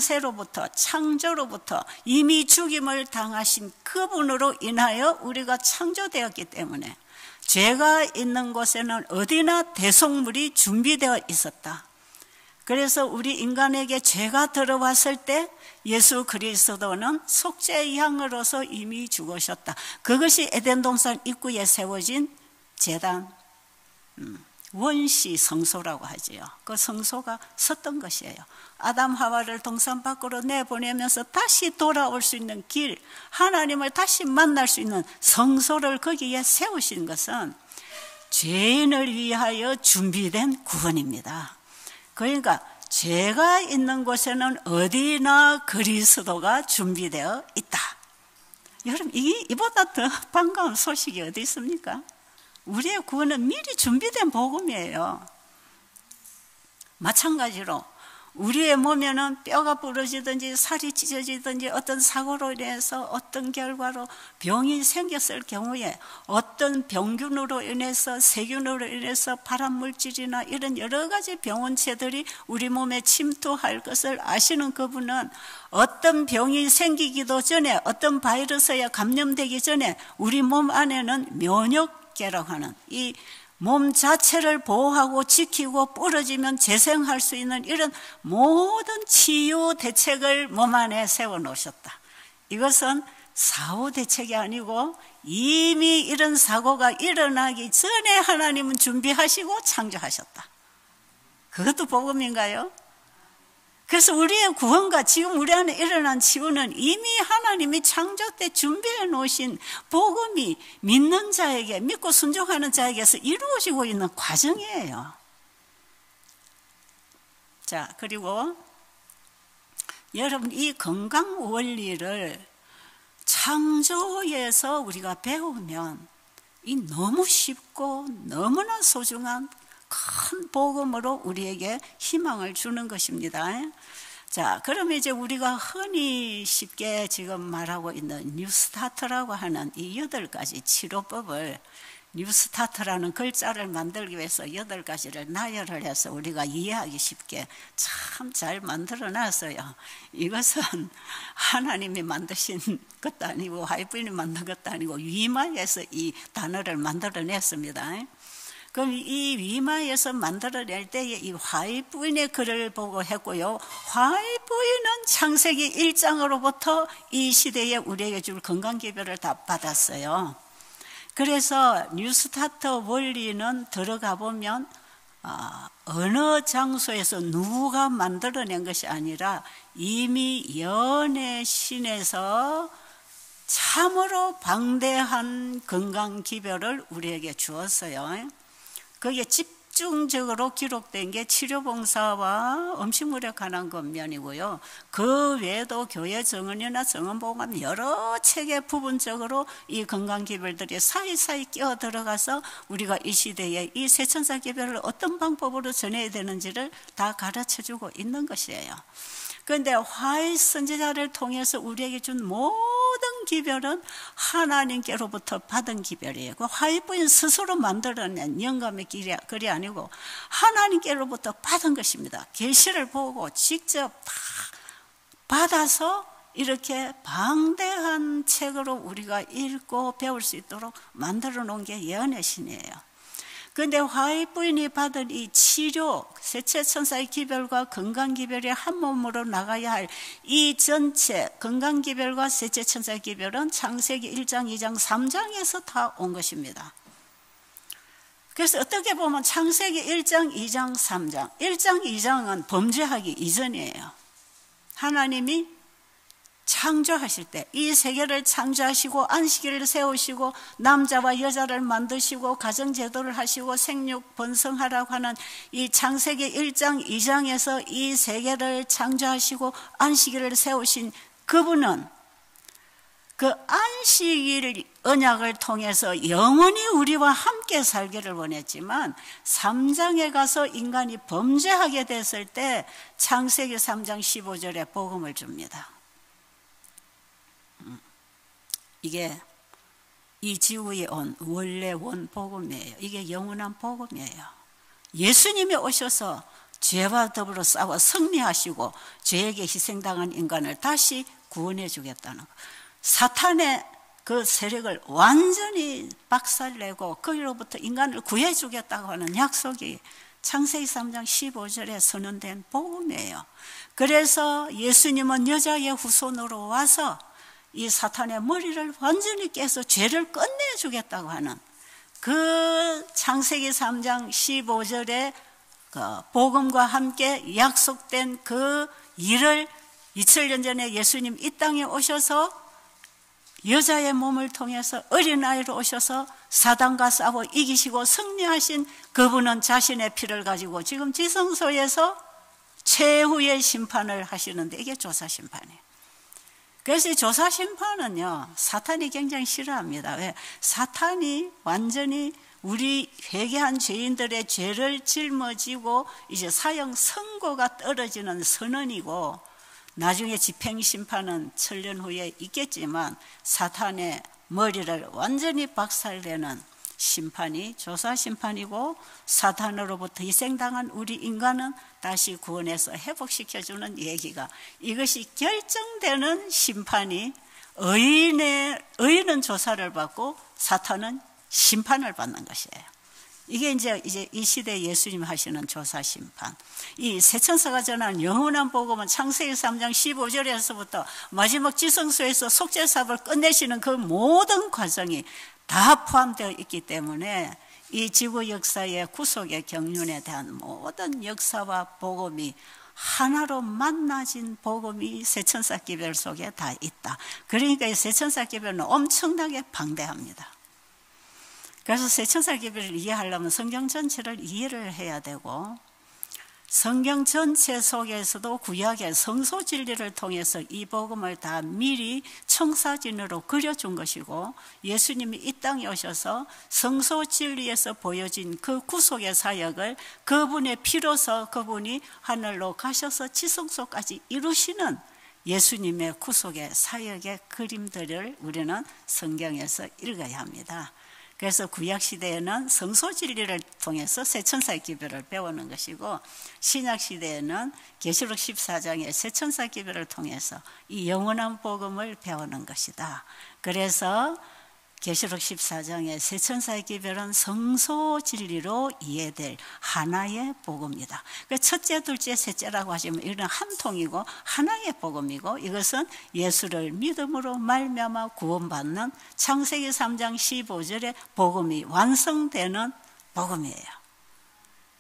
창세로부터 창조로부터 이미 죽임을 당하신 그분으로 인하여 우리가 창조되었기 때문에 죄가 있는 곳에는 어디나 대속물이 준비되어 있었다. 그래서 우리 인간에게 죄가 들어왔을 때 예수 그리스도는 속죄의 양으로서 이미 죽으셨다. 그것이 에덴 동산 입구에 세워진 제단, 원시 성소라고 하지요. 그 성소가 섰던 것이에요. 아담 하와를 동산 밖으로 내보내면서 다시 돌아올 수 있는 길, 하나님을 다시 만날 수 있는 성소를 거기에 세우신 것은 죄인을 위하여 준비된 구원입니다. 그러니까 죄가 있는 곳에는 어디나 그리스도가 준비되어 있다. 여러분, 이보다 더 반가운 소식이 어디 있습니까? 우리의 구원은 미리 준비된 복음이에요. 마찬가지로 우리의 몸에는 뼈가 부러지든지 살이 찢어지든지 어떤 사고로 인해서 어떤 결과로 병이 생겼을 경우에 어떤 병균으로 인해서 세균으로 인해서 발암물질이나 이런 여러 가지 병원체들이 우리 몸에 침투할 것을 아시는 그분은 어떤 병이 생기기도 전에 어떤 바이러스에 감염되기 전에 우리 몸 안에는 면역계라고 하는 이 몸 자체를 보호하고 지키고 부러지면 재생할 수 있는 이런 모든 치유 대책을 몸 안에 세워놓으셨다. 이것은 사후 대책이 아니고 이미 이런 사고가 일어나기 전에 하나님은 준비하시고 창조하셨다. 그것도 복음인가요? 그래서 우리의 구원과 지금 우리 안에 일어난 치유는 이미 하나님이 창조 때 준비해 놓으신 복음이 믿는 자에게, 믿고 순종하는 자에게서 이루어지고 있는 과정이에요. 자, 그리고 여러분, 이 건강 원리를 창조에서 우리가 배우면 이 너무 쉽고 너무나 소중한 큰 복음으로 우리에게 희망을 주는 것입니다. 자, 그러면 이제 우리가 흔히 쉽게 지금 말하고 있는 뉴스타트라고 하는 이 8가지 치료법을, 뉴스타트라는 글자를 만들기 위해서 8가지를 나열을 해서 우리가 이해하기 쉽게 참 잘 만들어 놨어요. 이것은 하나님이 만드신 것도 아니고 화이트인이 만든 것도 아니고 위마에서 이 단어를 만들어 냈습니다. 그럼 이 위마에서 만들어낼 때에 이 화이트인의 글을 보고 했고요. 화이트인은 창세기 1장으로부터 이 시대에 우리에게 줄 건강기별을 다 받았어요. 그래서 뉴스타트 원리는 들어가 보면 어느 장소에서 누가 만들어낸 것이 아니라 이미 연의 신에서 참으로 방대한 건강기별을 우리에게 주었어요. 거기에 집중적으로 기록된 게 치료봉사와 음식물에 관한 것면이고요. 그 외에도 교회 정언이나 정언보감 여러 책에 부분적으로 이 건강기별들이 사이사이 끼어 들어가서 우리가 이 시대에 이 세천사기별을 어떤 방법으로 전해야 되는지를 다 가르쳐주고 있는 것이에요. 그런데 화이트 선지자를 통해서 우리에게 준 모든 기별은 하나님께로부터 받은 기별이에요. 그 화이트인 스스로 만들어낸 영감의 글이 아니고 하나님께로부터 받은 것입니다. 계시를 보고 직접 다 받아서 이렇게 방대한 책으로 우리가 읽고 배울 수 있도록 만들어 놓은 게 예언의 신이에요. 그런데 화이트인이 받은 이 치료, 세체천사의 기별과 건강기별이 한 몸으로 나가야 할 이 전체 건강기별과 세체천사의 기별은 창세기 1장, 2장, 3장에서 다 온 것입니다. 그래서 어떻게 보면 창세기 1장, 2장, 3장, 1장, 2장은 범죄하기 이전이에요. 하나님이 창조하실 때 이 세계를 창조하시고 안식일을 세우시고 남자와 여자를 만드시고 가정제도를 하시고 생육 번성하라고 하는 이 창세기 1장 2장에서 이 세계를 창조하시고 안식일을 세우신 그분은 그 안식일 언약을 통해서 영원히 우리와 함께 살기를 원했지만 3장에 가서 인간이 범죄하게 됐을 때 창세기 3장 15절에 복음을 줍니다. 이게 이 지구에 온 원래 원 복음이에요. 이게 영원한 복음이에요. 예수님이 오셔서 죄와 더불어 싸워 승리하시고 죄에게 희생당한 인간을 다시 구원해 주겠다는 것. 사탄의 그 세력을 완전히 박살내고 거기로부터 인간을 구해 주겠다고 하는 약속이 창세기 3장 15절에 선언된 복음이에요. 그래서 예수님은 여자의 후손으로 와서 이 사탄의 머리를 완전히 깨서 죄를 끝내주겠다고 하는 그 창세기 3장 15절에 그 복음과 함께 약속된 그 일을 2000년 전에 예수님 이 땅에 오셔서 여자의 몸을 통해서 어린아이로 오셔서 사단과 싸워 이기시고 승리하신 그분은 자신의 피를 가지고 지금 지성소에서 최후의 심판을 하시는데 이게 조사심판이에요. 그래서 이 조사심판은요, 사탄이 굉장히 싫어합니다. 왜? 사탄이 완전히 우리 회개한 죄인들의 죄를 짊어지고 이제 사형 선고가 떨어지는 선언이고, 나중에 집행심판은 1000년 후에 있겠지만 사탄의 머리를 완전히 박살내는 심판이 조사심판이고, 사탄으로부터 희생당한 우리 인간은 다시 구원해서 회복시켜주는 얘기가, 이것이 결정되는 심판이 의인은 조사를 받고 사탄은 심판을 받는 것이에요. 이게 이제 이 시대 예수님 하시는 조사 심판. 이 세천사가 전한 영원한 복음은 창세기 3장 15절에서부터 마지막 지성소에서 속죄사업을 끝내시는 그 모든 과정이 다 포함되어 있기 때문에 이 지구 역사의 구속의 경륜에 대한 모든 역사와 복음이 하나로 만나진 복음이 세천사기별 속에 다 있다. 그러니까 이 세천사기별은 엄청나게 방대합니다. 그래서 세천사기별을 이해하려면 성경 전체를 이해를 해야 되고, 성경 전체 속에서도 구약의 성소 진리를 통해서 이 복음을 다 미리 청사진으로 그려준 것이고, 예수님이 이 땅에 오셔서 성소 진리에서 보여진 그 구속의 사역을 그분의 피로서 그분이 하늘로 가셔서 지성소까지 이루시는 예수님의 구속의 사역의 그림들을 우리는 성경에서 읽어야 합니다. 그래서 구약시대에는 성소진리를 통해서 세천사의 기별을 배우는 것이고, 신약시대에는 계시록 14장의 세천사의 기별을 통해서 이 영원한 복음을 배우는 것이다. 그래서 계시록 14장의 세천사의 기별은 성소진리로 이해될 하나의 복음이다. 첫째, 둘째, 셋째라고 하시면 이건 한 통이고 하나의 복음이고, 이것은 예수를 믿음으로 말미암아 구원받는 창세기 3장 15절의 복음이 완성되는 복음이에요.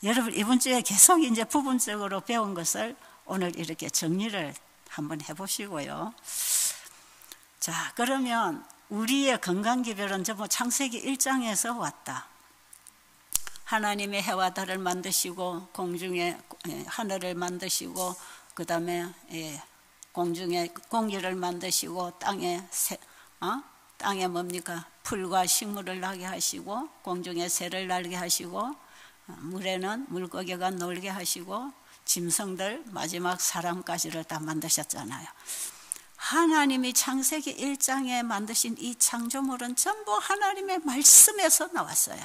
여러분, 이번 주에 계속 이제 부분적으로 배운 것을 오늘 이렇게 정리를 한번 해보시고요. 자, 그러면 우리의 건강기별은 전부 창세기 1장에서 왔다. 하나님의 해와 달을 만드시고 공중에 하늘을 만드시고, 그 다음에 공중에 공기를 만드시고, 땅에 뭡니까? 풀과 식물을 나게 하시고, 공중에 새를 날게 하시고, 물에는 물고기가 놀게 하시고, 짐승들 마지막 사람까지를 다 만드셨잖아요. 하나님이 창세기 1장에 만드신 이 창조물은 전부 하나님의 말씀에서 나왔어요.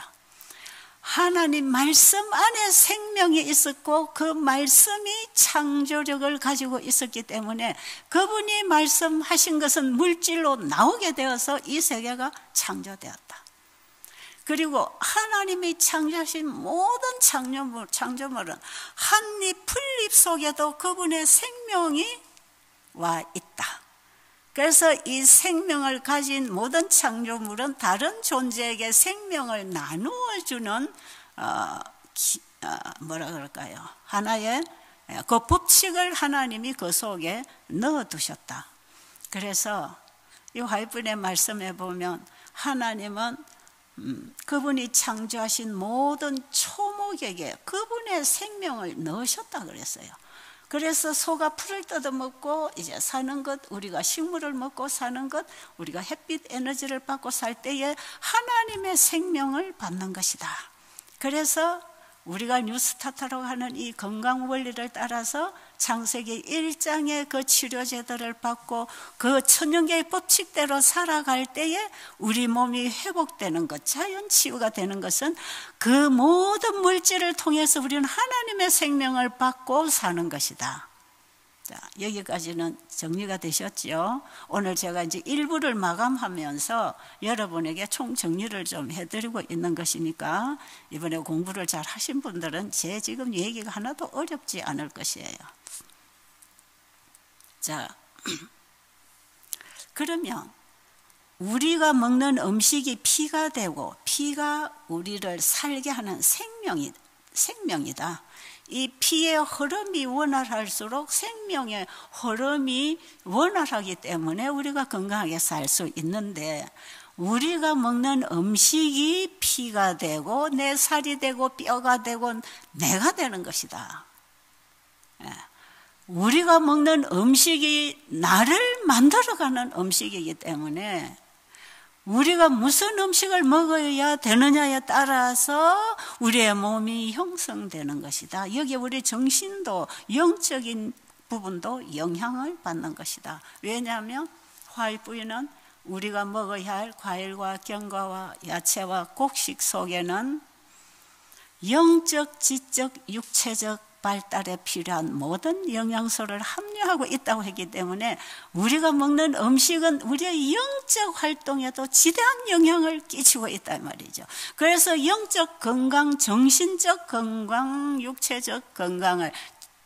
하나님 말씀 안에 생명이 있었고, 그 말씀이 창조력을 가지고 있었기 때문에 그분이 말씀하신 것은 물질로 나오게 되어서 이 세계가 창조되었다. 그리고 하나님이 창조하신 모든 창조물은 한잎 풀잎 속에도 그분의 생명이 와 있다. 그래서 이 생명을 가진 모든 창조물은 다른 존재에게 생명을 나누어주는 뭐라 그럴까요? 하나의 그 법칙을 하나님이 그 속에 넣어두셨다. 그래서 이 화이분의 말씀에 보면 하나님은 그분이 창조하신 모든 초목에게 그분의 생명을 넣으셨다 그랬어요. 그래서 소가 풀을 뜯어먹고 이제 사는 것, 우리가 식물을 먹고 사는 것, 우리가 햇빛 에너지를 받고 살 때에 하나님의 생명을 받는 것이다. 그래서 우리가 뉴스타트라고 하는 이 건강 원리를 따라서 창세기 1장의 그 치료제도를 받고 그 천연계의 법칙대로 살아갈 때에 우리 몸이 회복되는 것, 자연 치유가 되는 것은 그 모든 물질을 통해서 우리는 하나님의 생명을 받고 사는 것이다. 자, 여기까지는 정리가 되셨죠? 오늘 제가 이제 1부를 마감하면서 여러분에게 총 정리를 좀 해드리고 있는 것이니까 이번에 공부를 잘 하신 분들은 제 지금 얘기가 하나도 어렵지 않을 것이에요. 자, 그러면 우리가 먹는 음식이 피가 되고 피가 우리를 살게 하는 생명이다. 이 피의 흐름이 원활할수록 생명의 흐름이 원활하기 때문에 우리가 건강하게 살 수 있는데, 우리가 먹는 음식이 피가 되고 내 살이 되고 뼈가 되고 내가 되는 것이다. 우리가 먹는 음식이 나를 만들어가는 음식이기 때문에 우리가 무슨 음식을 먹어야 되느냐에 따라서 우리의 몸이 형성되는 것이다. 여기에 우리 정신도 영적인 부분도 영향을 받는 것이다. 왜냐하면 화이부인은 우리가 먹어야 할 과일과 견과와 야채와 곡식 속에는 영적, 지적, 육체적 발달에 필요한 모든 영양소를 함유하고 있다고 했기 때문에 우리가 먹는 음식은 우리의 영적 활동에도 지대한 영향을 끼치고 있단 말이죠. 그래서 영적 건강, 정신적 건강, 육체적 건강을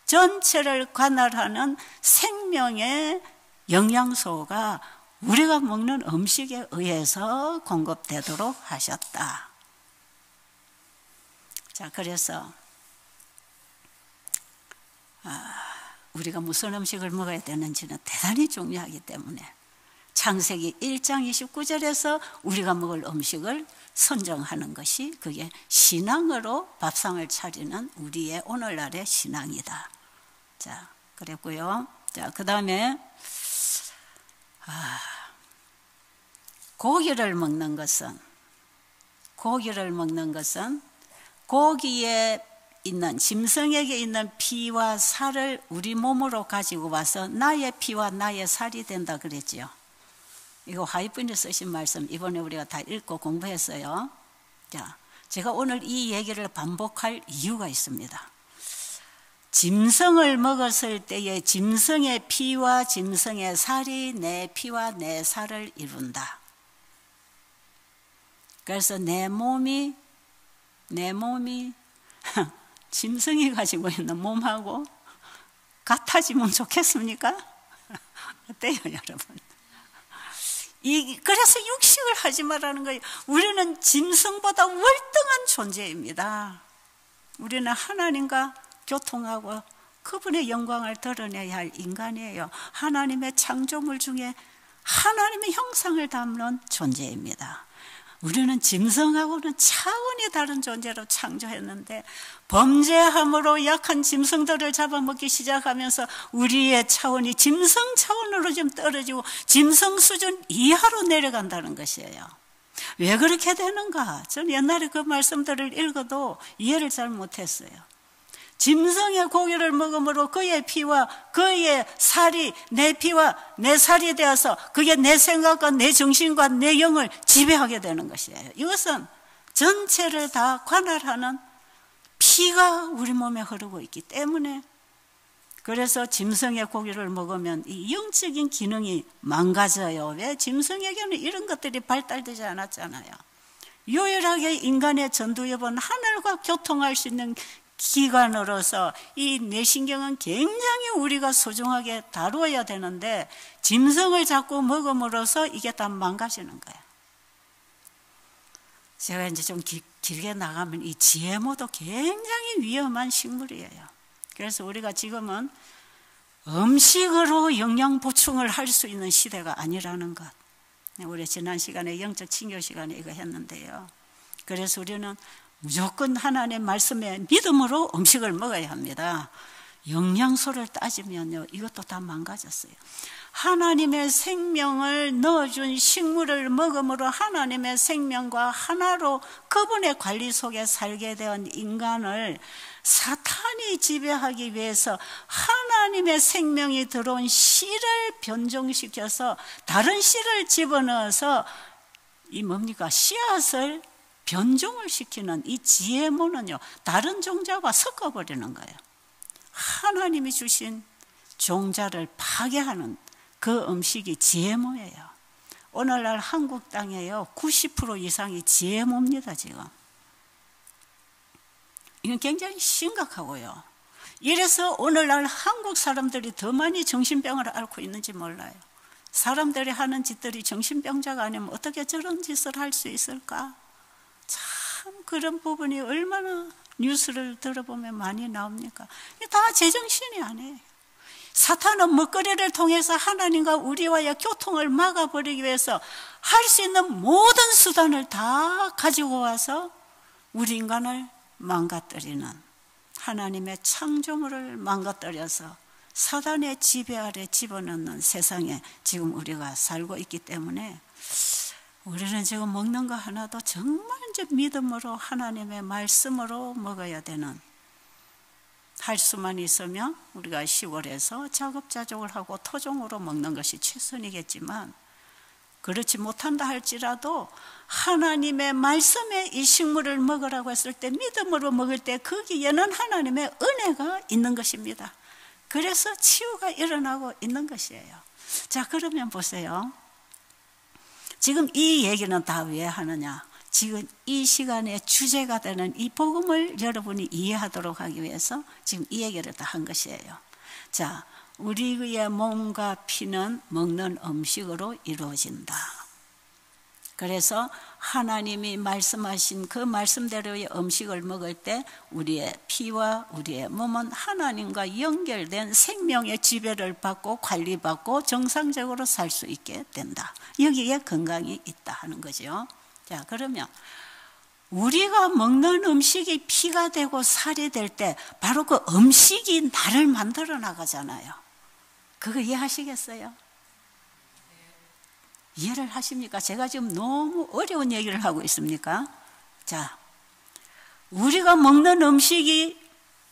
전체를 관할하는 생명의 영양소가 우리가 먹는 음식에 의해서 공급되도록 하셨다. 자, 그래서 우리가 무슨 음식을 먹어야 되는지는 대단히 중요하기 때문에 창세기 1장 29절에서 우리가 먹을 음식을 선정하는 것이 그게 신앙으로 밥상을 차리는 우리의 오늘날의 신앙이다. 자, 그랬고요. 자, 그 다음에 고기를 먹는 것은 고기에 있는 짐승에게 있는 피와 살을 우리 몸으로 가지고 와서 나의 피와 나의 살이 된다 그랬지요. 이거 화이분이 쓰신 말씀 이번에 우리가 다 읽고 공부했어요. 자, 제가 오늘 이 얘기를 반복할 이유가 있습니다. 짐승을 먹었을 때에 짐승의 피와 짐승의 살이 내 피와 내 살을 이룬다. 그래서 내 몸이 짐승이 가지고 있는 몸하고 같아지면 좋겠습니까? 어때요, 여러분? 그래서 육식을 하지 말라는 거예요. 우리는 짐승보다 월등한 존재입니다. 우리는 하나님과 교통하고 그분의 영광을 드러내야 할 인간이에요. 하나님의 창조물 중에 하나님의 형상을 담는 존재입니다. 우리는 짐승하고는 차원이 다른 존재로 창조했는데 범죄함으로 약한 짐승들을 잡아먹기 시작하면서 우리의 차원이 짐승 차원으로 좀 떨어지고 짐승 수준 이하로 내려간다는 것이에요. 왜 그렇게 되는가? 저는 옛날에 그 말씀들을 읽어도 이해를 잘 못했어요. 짐승의 고기를 먹음으로 그의 피와 그의 살이 내 피와 내 살이 되어서 그게 내 생각과 내 정신과 내 영을 지배하게 되는 것이에요. 이것은 전체를 다 관할하는 피가 우리 몸에 흐르고 있기 때문에, 그래서 짐승의 고기를 먹으면 이 영적인 기능이 망가져요. 왜? 짐승에게는 이런 것들이 발달되지 않았잖아요. 유일하게 인간의 전두엽은 하늘과 교통할 수 있는 기관으로서 이 뇌신경은 굉장히 우리가 소중하게 다루어야 되는데 짐승을 자꾸 먹음으로써 이게 다 망가지는 거예요. 제가 이제 좀 길게 나가면 이 GMO도 굉장히 위험한 식물이에요. 그래서 우리가 지금은 음식으로 영양 보충을 할 수 있는 시대가 아니라는 것. 우리 지난 시간에 영적 친교 시간에 이거 했는데요. 그래서 우리는 무조건 하나님의 말씀에 믿음으로 음식을 먹어야 합니다. 영양소를 따지면요, 이것도 다 망가졌어요. 하나님의 생명을 넣어준 식물을 먹음으로 하나님의 생명과 하나로 그분의 관리 속에 살게 된 인간을 사탄이 지배하기 위해서 하나님의 생명이 들어온 씨를 변종시켜서 다른 씨를 집어넣어서 이 뭡니까? 씨앗을 변종을 시키는 이 GMO는요, 다른 종자와 섞어버리는 거예요. 하나님이 주신 종자를 파괴하는 그 음식이 GMO예요. 오늘날 한국 땅에요, 90% 이상이 GMO입니다, 지금. 이건 굉장히 심각하고요. 이래서 오늘날 한국 사람들이 더 많이 정신병을 앓고 있는지 몰라요. 사람들이 하는 짓들이 정신병자가 아니면 어떻게 저런 짓을 할 수 있을까? 참 그런 부분이 얼마나 뉴스를 들어보면 많이 나옵니까? 이게 다 제정신이 아니에요. 사탄은 먹거리를 통해서 하나님과 우리와의 교통을 막아버리기 위해서 할 수 있는 모든 수단을 다 가지고 와서 우리 인간을 망가뜨리는, 하나님의 창조물을 망가뜨려서 사단의 지배 아래 집어넣는 세상에 지금 우리가 살고 있기 때문에 우리는 지금 먹는 거 하나도 정말 이제 믿음으로 하나님의 말씀으로 먹어야 되는, 할 수만 있으면 우리가 시골에서 자급자족을 하고 토종으로 먹는 것이 최선이겠지만, 그렇지 못한다 할지라도 하나님의 말씀에 이 식물을 먹으라고 했을 때 믿음으로 먹을 때 거기에는 하나님의 은혜가 있는 것입니다. 그래서 치유가 일어나고 있는 것이에요. 자, 그러면 보세요. 지금 이 얘기는 다 왜 하느냐? 지금 이 시간에 주제가 되는 이 복음을 여러분이 이해하도록 하기 위해서 지금 이 얘기를 다 한 것이에요. 자, 우리의 몸과 피는 먹는 음식으로 이루어진다. 그래서 하나님이 말씀하신 그 말씀대로의 음식을 먹을 때 우리의 피와 우리의 몸은 하나님과 연결된 생명의 지배를 받고 관리받고 정상적으로 살 수 있게 된다. 여기에 건강이 있다 하는 거죠. 자, 그러면 우리가 먹는 음식이 피가 되고 살이 될 때 바로 그 음식이 나를 만들어 나가잖아요. 그거 이해하시겠어요? 이해를 하십니까? 제가 지금 너무 어려운 얘기를 하고 있습니까? 자, 우리가 먹는 음식이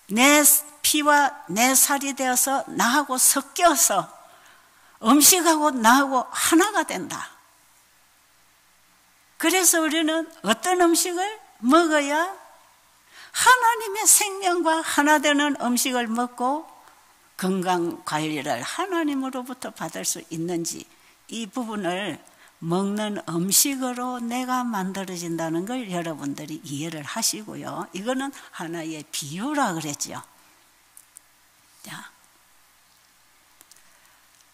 내 피와 내 살이 되어서 나하고 섞여서 음식하고 나하고 하나가 된다. 그래서 우리는 어떤 음식을 먹어야 하나님의 생명과 하나 되는 음식을 먹고 건강관리를 하나님으로부터 받을 수 있는지, 이 부분을 먹는 음식으로 내가 만들어진다는 걸 여러분들이 이해를 하시고요. 이거는 하나의 비유라 그랬죠. 자,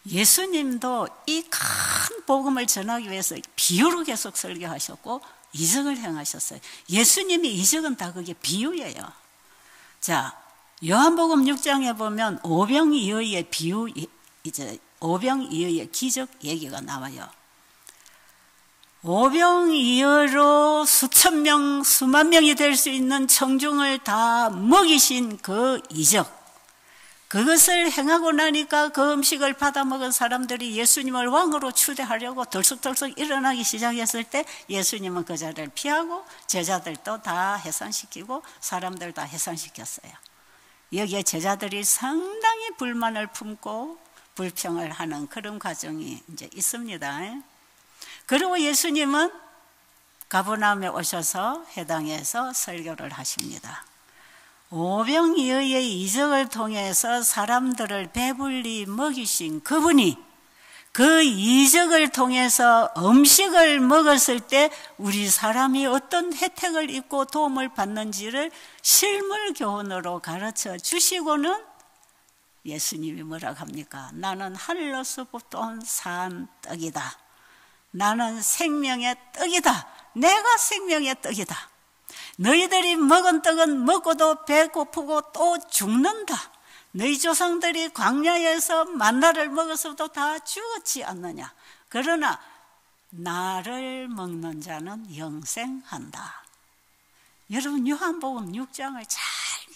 예수님도 이 큰 복음을 전하기 위해서 비유로 계속 설교하셨고 이적을 행하셨어요. 예수님이 이적은 다 그게 비유예요. 자, 요한복음 6장에 보면 오병이어의 비유, 이제 오병이어의 기적 얘기가 나와요. 오병이어로 수천 명, 수만 명이 될 수 있는 청중을 다 먹이신 그 이적, 그것을 행하고 나니까 그 음식을 받아 먹은 사람들이 예수님을 왕으로 추대하려고 덜썩덜썩 일어나기 시작했을 때 예수님은 그 자리를 피하고 제자들도 다 해산시키고 사람들 다 해산시켰어요. 여기에 제자들이 상당히 불만을 품고 불평을 하는 그런 과정이 이제 있습니다. 그리고 예수님은 가버나움에 오셔서 회당에서 설교를 하십니다. 오병이어의 이적을 통해서 사람들을 배불리 먹이신 그분이 그 이적을 통해서 음식을 먹었을 때 우리 사람이 어떤 혜택을 입고 도움을 받는지를 실물 교훈으로 가르쳐 주시고는 예수님이 뭐라고 합니까? 나는 하늘로서부터 온 산 떡이다. 나는 생명의 떡이다. 내가 생명의 떡이다. 너희들이 먹은 떡은 먹고도 배고프고 또 죽는다. 너희 조상들이 광야에서 만나를 먹어서도 다 죽었지 않느냐. 그러나 나를 먹는 자는 영생한다. 여러분 요한복음 6장을 잘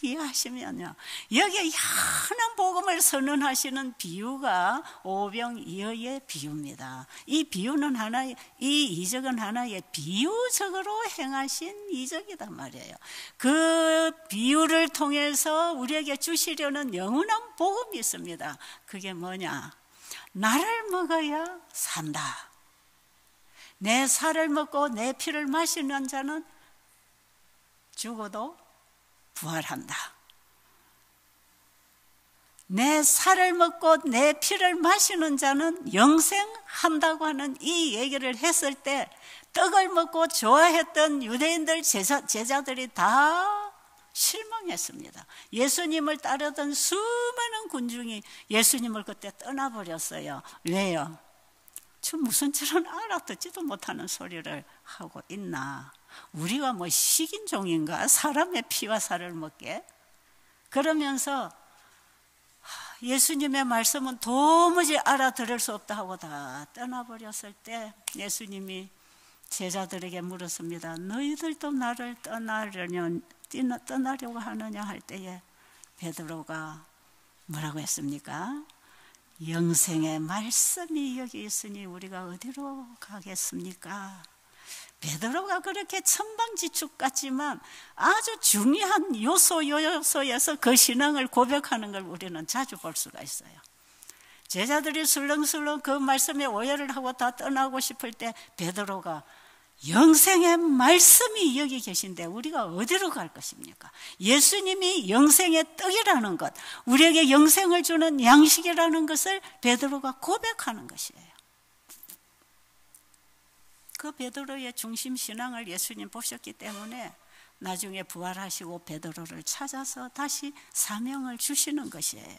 이해하시면요, 여기에 연한 복음을 선언하시는 비유가 오병이어의 비유입니다. 이 비유는 이 이적은 하나의 비유적으로 행하신 이적이단 말이에요. 그 비유를 통해서 우리에게 주시려는 영원한 복음이 있습니다. 그게 뭐냐? 나를 먹어야 산다. 내 살을 먹고 내 피를 마시는 자는 죽어도 부활한다. 내 살을 먹고 내 피를 마시는 자는 영생한다고 하는 이 얘기를 했을 때 떡을 먹고 좋아했던 유대인들 제자들이 다 실망했습니다. 예수님을 따르던 수많은 군중이 예수님을 그때 떠나버렸어요. 왜요? 저 무슨 저런 알아듣지도 못하는 소리를 하고 있나? 우리가 뭐 식인종인가? 사람의 피와 살을 먹게? 그러면서 예수님의 말씀은 도무지 알아들을 수 없다 하고 다 떠나버렸을 때 예수님이 제자들에게 물었습니다. 너희들도 나를 떠나려고 하느냐 할 때에 베드로가 뭐라고 했습니까? 영생의 말씀이 여기 있으니 우리가 어디로 가겠습니까? 베드로가 그렇게 천방지축 같지만 아주 중요한 요소에서 그 신앙을 고백하는 걸 우리는 자주 볼 수가 있어요. 제자들이 술렁술렁 그 말씀에 오해를 하고 다 떠나고 싶을 때 베드로가 영생의 말씀이 여기 계신데 우리가 어디로 갈 것입니까? 예수님이 영생의 떡이라는 것, 우리에게 영생을 주는 양식이라는 것을 베드로가 고백하는 것이에요. 그 베드로의 중심 신앙을 예수님 보셨기 때문에 나중에 부활하시고 베드로를 찾아서 다시 사명을 주시는 것이에요.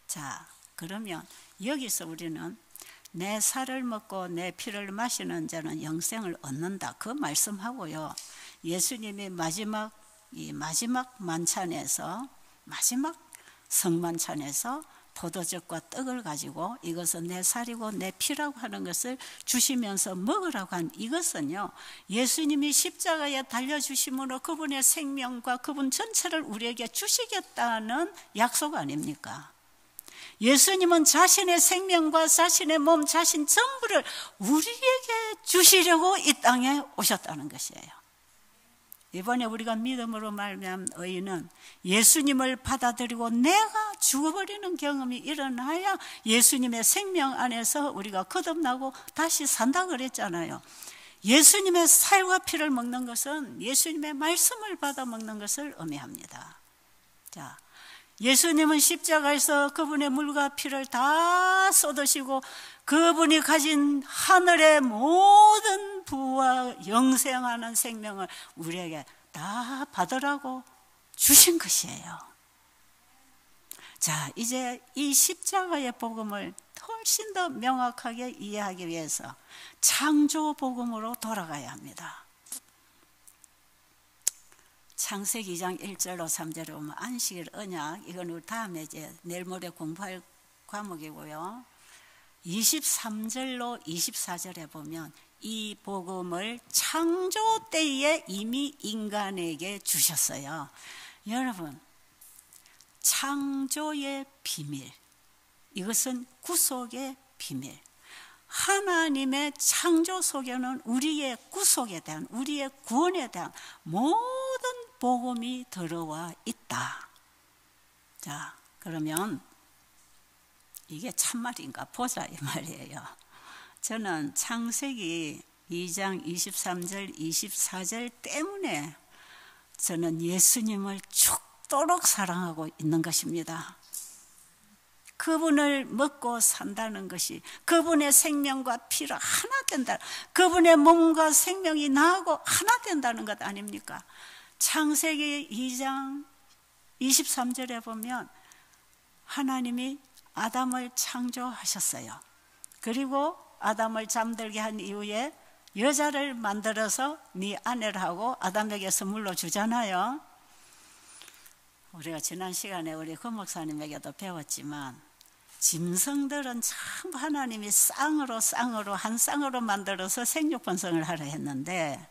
자, 그러면 여기서 우리는 내 살을 먹고 내 피를 마시는 자는 영생을 얻는다, 그 말씀하고요, 예수님이 마지막 만찬에서, 마지막 성만찬에서 포도즙과 떡을 가지고 이것은 내 살이고 내 피라고 하는 것을 주시면서 먹으라고 한 이것은요, 예수님이 십자가에 달려주심으로 그분의 생명과 그분 전체를 우리에게 주시겠다는 약속 아닙니까? 예수님은 자신의 생명과 자신의 몸, 자신 전부를 우리에게 주시려고 이 땅에 오셨다는 것이에요. 이번에 우리가 믿음으로 말미암은 의인은 예수님을 받아들이고 내가 죽어버리는 경험이 일어나야 예수님의 생명 안에서 우리가 거듭나고 다시 산다 그랬잖아요. 예수님의 살과 피를 먹는 것은 예수님의 말씀을 받아 먹는 것을 의미합니다. 자, 예수님은 십자가에서 그분의 물과 피를 다 쏟으시고 그분이 가진 하늘의 모든 부와 영생하는 생명을 우리에게 다 받으라고 주신 것이에요. 자, 이제 이 십자가의 복음을 훨씬 더 명확하게 이해하기 위해서 창조 복음으로 돌아가야 합니다. 창세기 2장 1절로 3절에 보면 안식일 언약, 이건 우리 다음에 이제 내일 모레 공부할 과목이고요. 23절로 24절에 보면 이 복음을 창조 때에 이미 인간에게 주셨어요. 여러분, 창조의 비밀, 이것은 구속의 비밀. 하나님의 창조 속에는 우리의 구속에 대한, 우리의 구원에 대한 모든 복음이 들어와 있다. 자, 그러면 이게 참말인가 보자 이 말이에요. 저는 창세기 2장 23절 24절 때문에 저는 예수님을 죽도록 사랑하고 있는 것입니다. 그분을 먹고 산다는 것이 그분의 생명과 피로 하나 된다, 그분의 몸과 생명이 나하고 하나 된다는 것 아닙니까? 창세기 2장 23절에 보면 하나님이 아담을 창조하셨어요. 그리고 아담을 잠들게 한 이후에 여자를 만들어서 네 아내를 하고 아담에게 선물로 주잖아요. 우리가 지난 시간에 우리 권 목사님에게도 배웠지만 짐승들은 참 하나님이 쌍으로 한 쌍으로 만들어서 생육 번성을 하려 했는데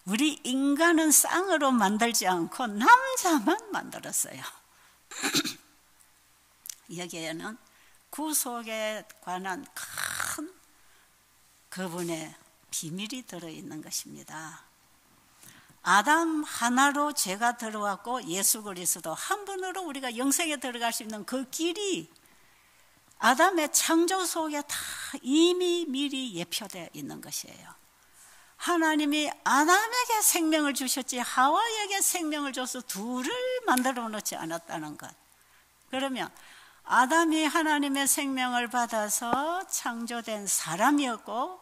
우리 인간은 쌍으로 만들지 않고 남자만 만들었어요. 여기에는 구속에 관한 큰 그분의 비밀이 들어있는 것입니다. 아담 하나로 죄가 들어왔고 예수 그리스도 한 분으로 우리가 영생에 들어갈 수 있는 그 길이 아담의 창조 속에 다 이미 미리 예표되어 있는 것이에요. 하나님이 아담에게 생명을 주셨지 하와에게 생명을 줘서 둘을 만들어 놓지 않았다는 것. 그러면 아담이 하나님의 생명을 받아서 창조된 사람이었고,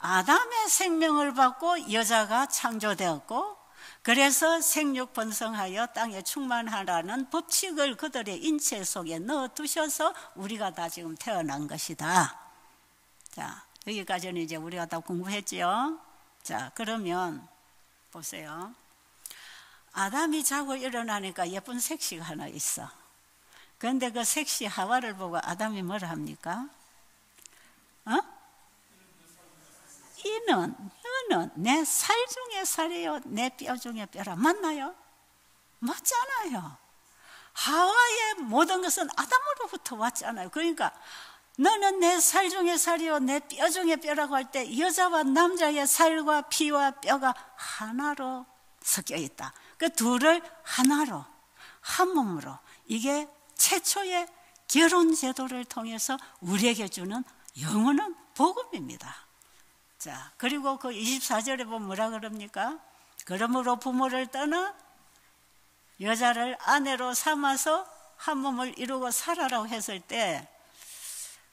아담의 생명을 받고 여자가 창조되었고, 그래서 생육 번성하여 땅에 충만하라는 법칙을 그들의 인체 속에 넣어두셔서 우리가 다 지금 태어난 것이다. 자, 여기까지는 이제 우리가 다 공부했지요. 자, 그러면 보세요. 아담이 자고 일어나니까 예쁜 색시가 하나 있어. 그런데 그 색시 하와를 보고 아담이 뭐라 합니까? 너는 내 살 중에 살이요 내 뼈 중에 뼈라. 맞나요? 맞잖아요. 하와의 모든 것은 아담으로부터 왔잖아요. 그러니까 너는 내 살 중에 살이요 내 뼈 중에 뼈라고 할 때 여자와 남자의 살과 피와 뼈가 하나로 섞여 있다. 그 둘을 하나로, 한 몸으로, 이게 최초의 결혼 제도를 통해서 우리에게 주는 영원한 복음입니다. 자, 그리고 그 24절에 보면 뭐라 그럽니까? 그러므로 부모를 떠나 여자를 아내로 삼아서 한 몸을 이루고 살아라고 했을 때,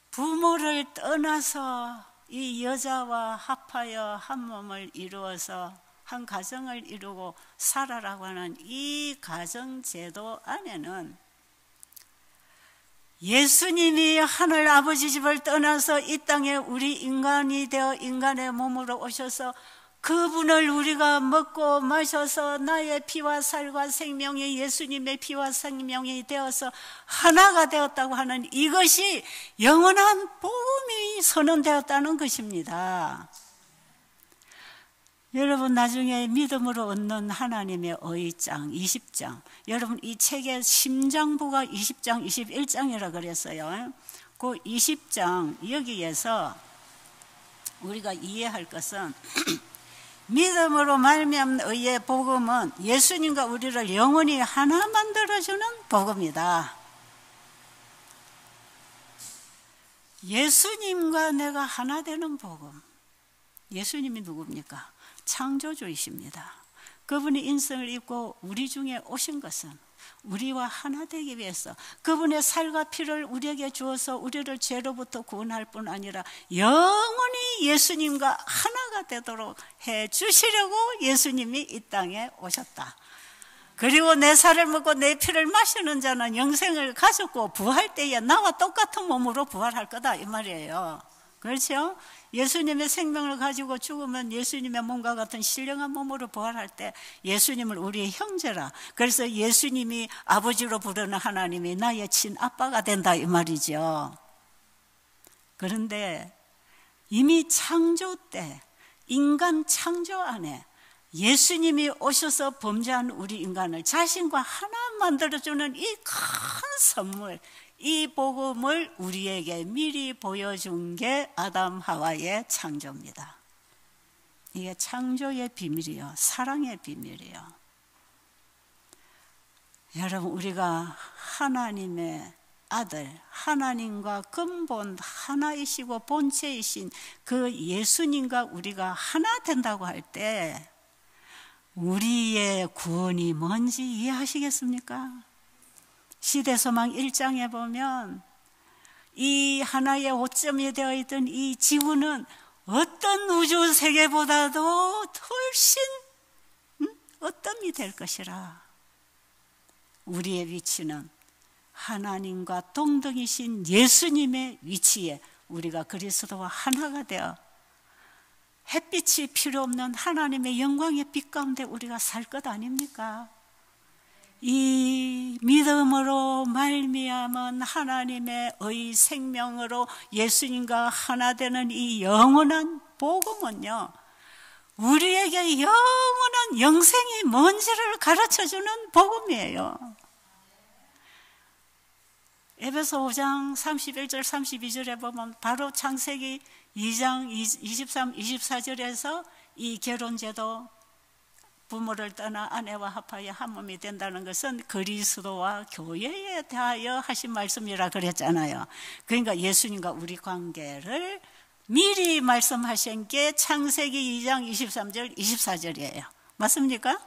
부모를 떠나서 이 여자와 합하여 한 몸을 이루어서 한 가정을 이루고 살아라고 하는 이 가정제도 안에는 예수님이 하늘 아버지 집을 떠나서 이 땅에 우리 인간이 되어 인간의 몸으로 오셔서 그분을 우리가 먹고 마셔서 나의 피와 살과 생명이 예수님의 피와 생명이 되어서 하나가 되었다고 하는 이것이 영원한 복음이 선언되었다는 것입니다. 여러분, 나중에 믿음으로 얻는 하나님의 의장 20장, 여러분 이 책의 심장부가 20장 21장이라 그랬어요. 그 20장 여기에서 우리가 이해할 것은 믿음으로 말미암는 의의 복음은 예수님과 우리를 영원히 하나 만들어주는 복음이다. 예수님과 내가 하나 되는 복음. 예수님이 누굽니까? 창조주이십니다. 그분이 인성을 입고 우리 중에 오신 것은 우리와 하나 되기 위해서 그분의 살과 피를 우리에게 주어서 우리를 죄로부터 구원할 뿐 아니라 영원히 예수님과 하나가 되도록 해 주시려고 예수님이 이 땅에 오셨다. 그리고 내 살을 먹고 내 피를 마시는 자는 영생을 가졌고 부활 때에 나와 똑같은 몸으로 부활할 거다, 이 말이에요. 그렇죠? 예수님의 생명을 가지고 죽으면 예수님의 몸과 같은 신령한 몸으로 부활할 때 예수님을 우리의 형제라. 그래서 예수님이 아버지로 부르는 하나님이 나의 친아빠가 된다, 이 말이죠. 그런데 이미 창조 때 인간 창조 안에 예수님이 오셔서 범죄한 우리 인간을 자신과 하나 만들어주는 이 큰 선물, 이 복음을 우리에게 미리 보여준 게 아담 하와의 창조입니다. 이게 창조의 비밀이요, 사랑의 비밀이요. 여러분, 우리가 하나님의 아들, 하나님과 근본 하나이시고 본체이신 그 예수님과 우리가 하나 된다고 할 때 우리의 구원이 뭔지 이해하시겠습니까? 시대소망 1장에 보면 이 하나의 오점이 되어 있던 이 지구는 어떤 우주 세계보다도 훨씬 어떤이 될 것이라. 우리의 위치는 하나님과 동등이신 예수님의 위치에 우리가 그리스도와 하나가 되어 햇빛이 필요 없는 하나님의 영광의 빛 가운데 우리가 살 것 아닙니까? 이 믿음으로 말미암은 하나님의 의 생명으로 예수님과 하나 되는 이 영원한 복음은요, 우리에게 영원한 영생이 뭔지를 가르쳐주는 복음이에요. 에베소 5장 31절 32절에 보면 바로 창세기 2장 23, 24절에서 이 결혼제도, 부모를 떠나 아내와 합하여 한 몸이 된다는 것은 그리스도와 교회에 대하여 하신 말씀이라 그랬잖아요. 그러니까 예수님과 우리 관계를 미리 말씀하신 게 창세기 2장 23절 24절이에요. 맞습니까?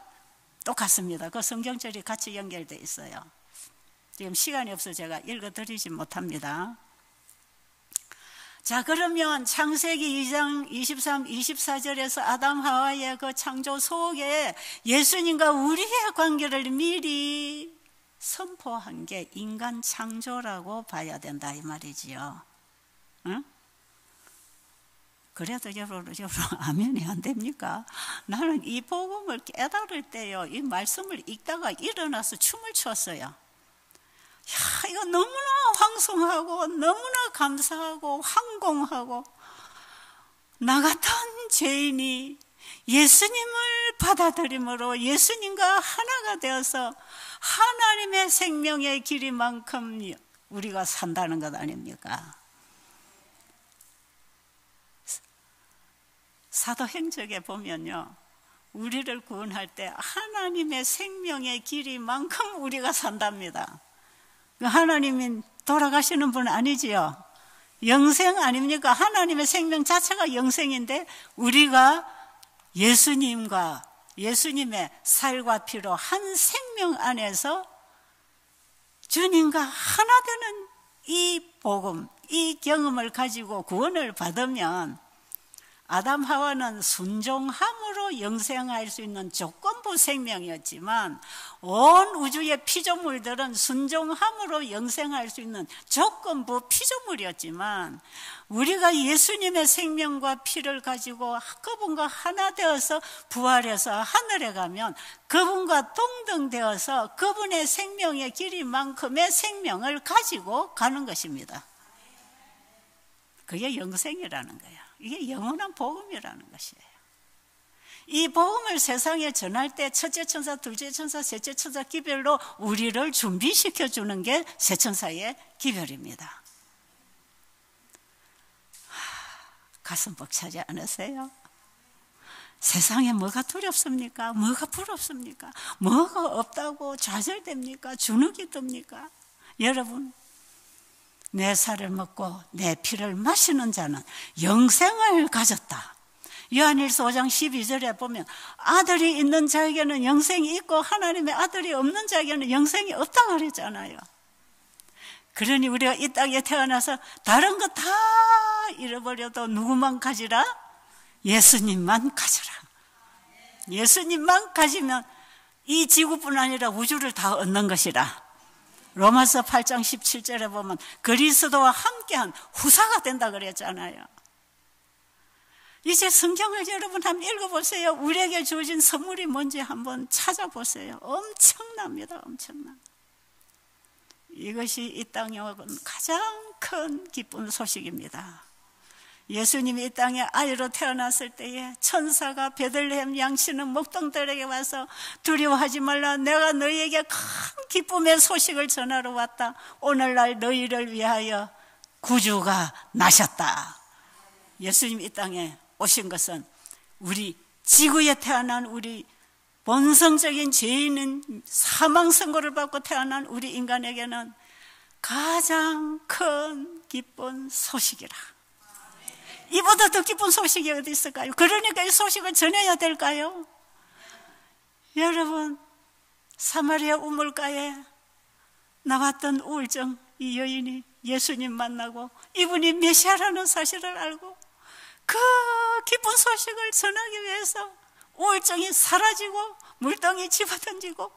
똑같습니다. 그 성경절이 같이 연결되어 있어요. 지금 시간이 없어서 제가 읽어드리지 못합니다. 자, 그러면 창세기 2장 23, 24절에서 아담 하와의 그 창조 속에 예수님과 우리의 관계를 미리 선포한 게 인간 창조라고 봐야 된다 이 말이지요. 응? 그래도 여러분 아멘이 안 됩니까? 나는 이 복음을 깨달을 때요, 이 말씀을 읽다가 일어나서 춤을 췄어요. 야, 이거 너무나 황송하고 너무나 감사하고 황공하고, 나 같은 죄인이 예수님을 받아들임으로 예수님과 하나가 되어서 하나님의 생명의 길이만큼 우리가 산다는 것 아닙니까? 사도행적에 보면요, 우리를 구원할 때 하나님의 생명의 길이만큼 우리가 산답니다. 하나님이 돌아가시는 분 아니지요? 영생 아닙니까? 하나님의 생명 자체가 영생인데 우리가 예수님과 예수님의 살과 피로 한 생명 안에서 주님과 하나 되는 이 복음, 이 경험을 가지고 구원을 받으면 아담 하와는 순종함으로 영생할 수 있는 조건부 생명이었지만 온 우주의 피조물들은 순종함으로 영생할 수 있는 조건부 피조물이었지만 우리가 예수님의 생명과 피를 가지고 그분과 하나 되어서 부활해서 하늘에 가면 그분과 동등되어서 그분의 생명의 길이만큼의 생명을 가지고 가는 것입니다. 그게 영생이라는 거예요. 이게 영원한 복음이라는 것이에요. 이 복음을 세상에 전할 때 첫째 천사, 둘째 천사, 셋째 천사 기별로 우리를 준비시켜 주는 게 세 천사의 기별입니다. 가슴 벅차지 않으세요? 세상에 뭐가 두렵습니까? 뭐가 부럽습니까? 뭐가 없다고 좌절됩니까? 주눅이 듭니까? 여러분, 내 살을 먹고 내 피를 마시는 자는 영생을 가졌다. 요한일서 5장 12절에 보면 아들이 있는 자에게는 영생이 있고 하나님의 아들이 없는 자에게는 영생이 없다고 그랬잖아요. 그러니 우리가 이 땅에 태어나서 다른 거 다 잃어버려도 누구만 가지라? 예수님만 가져라. 예수님만 가지면 이 지구뿐 아니라 우주를 다 얻는 것이라. 로마서 8장 17절에 보면 그리스도와 함께한 후사가 된다 그랬잖아요. 이제 성경을 여러분 한번 읽어보세요. 우리에게 주어진 선물이 뭔지 한번 찾아보세요. 엄청납니다. 엄청나. 이것이 이 땅에 온 가장 큰 기쁜 소식입니다. 예수님이 이 땅에 아이로 태어났을 때에 천사가 베들레헴 양치는 목동들에게 와서 두려워하지 말라, 내가 너희에게 큰 기쁨의 소식을 전하러 왔다. 오늘날 너희를 위하여 구주가 나셨다. 예수님이 이 땅에 오신 것은 우리 지구에 태어난 우리 본성적인 죄인은 사망 선고를 받고 태어난 우리 인간에게는 가장 큰 기쁜 소식이라. 이보다 더 기쁜 소식이 어디 있을까요? 그러니까 이 소식을 전해야 될까요? 여러분, 사마리아 우물가에 나왔던 우울증 이 여인이 예수님 만나고 이분이 메시아라는 사실을 알고 그 기쁜 소식을 전하기 위해서 우울증이 사라지고 물덩이 집어던지고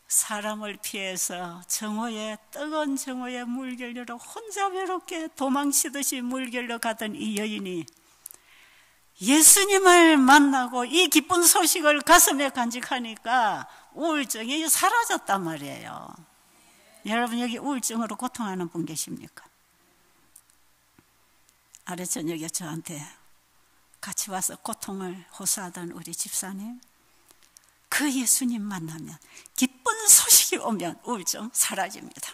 사람을 피해서 정오에 뜨거운 정오에 물결로 혼자 외롭게 도망치듯이 물결로 가던 이 여인이 예수님을 만나고 이 기쁜 소식을 가슴에 간직하니까 우울증이 사라졌단 말이에요. 여러분, 여기 우울증으로 고통하는 분 계십니까? 아래 저녁에 저한테 같이 와서 고통을 호소하던 우리 집사님, 그 예수님 만나면, 기쁜 소식이 오면 우울증 사라집니다.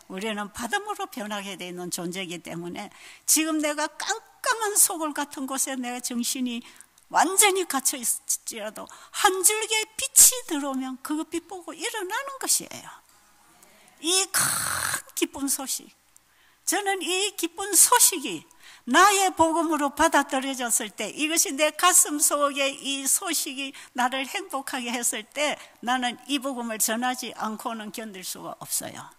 우리는 받음으로 변하게 되어 있는 존재이기 때문에 지금 내가 깜깜한 소굴 같은 곳에 내가 정신이 완전히 갇혀 있을지라도 한 줄기의 빛이 들어오면 그 빛 보고 일어나는 것이에요. 이 큰 기쁜 소식, 저는 이 기쁜 소식이 나의 복음으로 받아들여졌을 때, 이것이 내 가슴 속에 이 소식이 나를 행복하게 했을 때 나는 이 복음을 전하지 않고는 견딜 수가 없어요.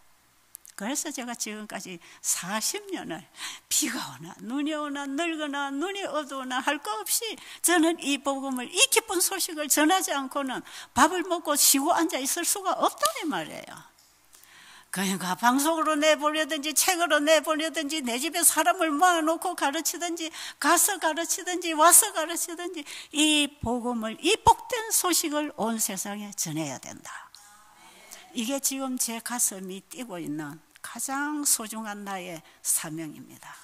그래서 제가 지금까지 40년을 비가 오나 눈이 오나 늙거나 눈이 어두우나 할 거 없이 저는 이 복음을, 이 기쁜 소식을 전하지 않고는 밥을 먹고 쉬고 앉아 있을 수가 없다는 말이에요. 그러니까 방송으로 내보내든지 책으로 내보내든지 내 집에 사람을 모아놓고 가르치든지 가서 가르치든지 와서 가르치든지 이 복음을, 이 복된 소식을 온 세상에 전해야 된다. 이게 지금 제 가슴이 뛰고 있는 가장 소중한 나의 사명입니다.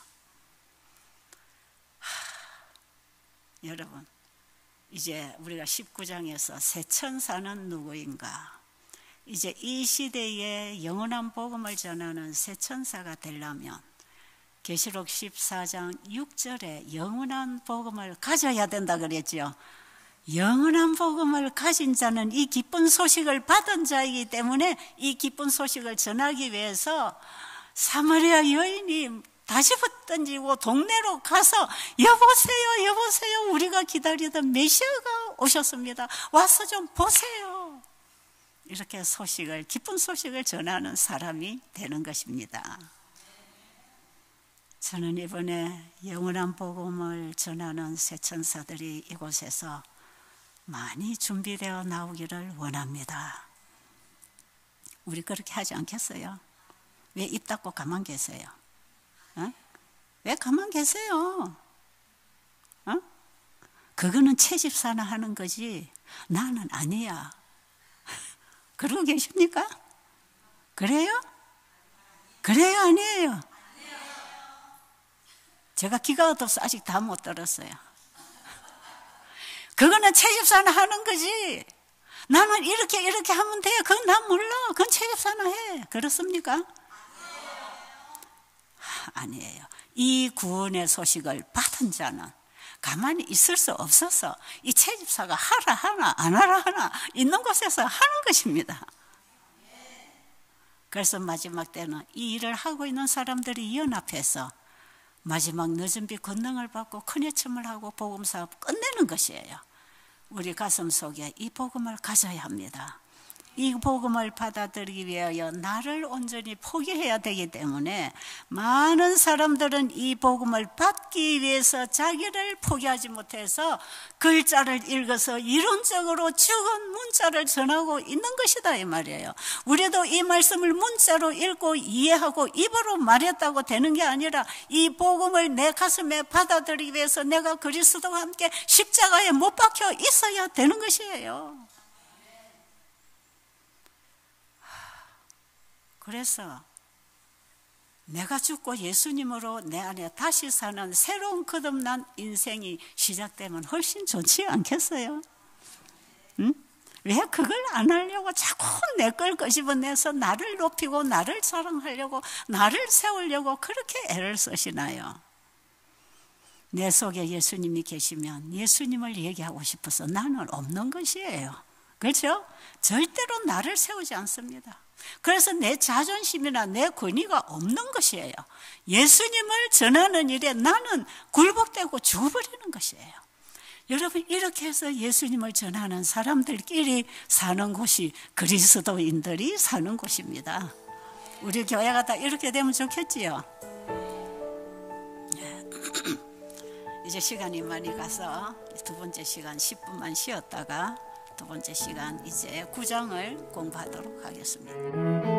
여러분, 이제 우리가 19장에서 새 천사는 누구인가, 이제 이 시대에 영원한 복음을 전하는 새 천사가 되려면 계시록 14장 6절에 영원한 복음을 가져야 된다 그랬죠. 영원한 복음을 가진 자는 이 기쁜 소식을 받은 자이기 때문에 이 기쁜 소식을 전하기 위해서 사마리아 여인이 다시 붙던지고 동네로 가서 여보세요, 여보세요, 우리가 기다리던 메시아가 오셨습니다. 와서 좀 보세요. 이렇게 소식을, 기쁜 소식을 전하는 사람이 되는 것입니다. 저는 이번에 영원한 복음을 전하는 새 천사들이 이곳에서 많이 준비되어 나오기를 원합니다. 우리 그렇게 하지 않겠어요? 왜 입 닫고 가만 계세요? 어? 왜 가만 계세요? 어? 그거는 채집사나 하는 거지 나는 아니야. 그러고 계십니까? 그래요? 그래요, 아니에요? 제가 귀가 어둬서 아직 다 못 들었어요. 그거는 채집사나 하는 거지 나는 이렇게 하면 돼, 그건 난 몰라, 그건 채집사나 해. 그렇습니까? 아니에요. 이 구원의 소식을 받은 자는 가만히 있을 수 없어서 이 채집사가 하라 하나 안 하라 하나 있는 곳에서 하는 것입니다. 그래서 마지막 때는 이 일을 하고 있는 사람들이 연합해서 마지막 늦은 빛 권능을 받고 큰 외침을 하고 복음 사업 끝내는 것이에요. 우리 가슴 속에 이 복음을 가져야 합니다. 이 복음을 받아들이기 위하여 나를 온전히 포기해야 되기 때문에 많은 사람들은 이 복음을 받기 위해서 자기를 포기하지 못해서 글자를 읽어서 이론적으로 죽은 문자를 전하고 있는 것이다 이 말이에요. 우리도 이 말씀을 문자로 읽고 이해하고 입으로 말했다고 되는 게 아니라 이 복음을 내 가슴에 받아들이기 위해서 내가 그리스도와 함께 십자가에 못 박혀 있어야 되는 것이에요. 그래서 내가 죽고 예수님으로 내 안에 다시 사는 새로운 거듭난 인생이 시작되면 훨씬 좋지 않겠어요? 응? 왜 그걸 안 하려고 자꾸 내 걸 끄집어내서 나를 높이고 나를 자랑하려고 나를 세우려고 그렇게 애를 쓰시나요? 내 속에 예수님이 계시면 예수님을 얘기하고 싶어서 나는 없는 것이에요. 그렇죠? 절대로 나를 세우지 않습니다. 그래서 내 자존심이나 내 권위가 없는 것이에요. 예수님을 전하는 일에 나는 굴복되고 죽어버리는 것이에요. 여러분, 이렇게 해서 예수님을 전하는 사람들끼리 사는 곳이 그리스도인들이 사는 곳입니다. 우리 교회가 다 이렇게 되면 좋겠지요. 이제 시간이 많이 가서 두 번째 시간 10분만 쉬었다가 두 번째 시간 이제 9장을 공부하도록 하겠습니다.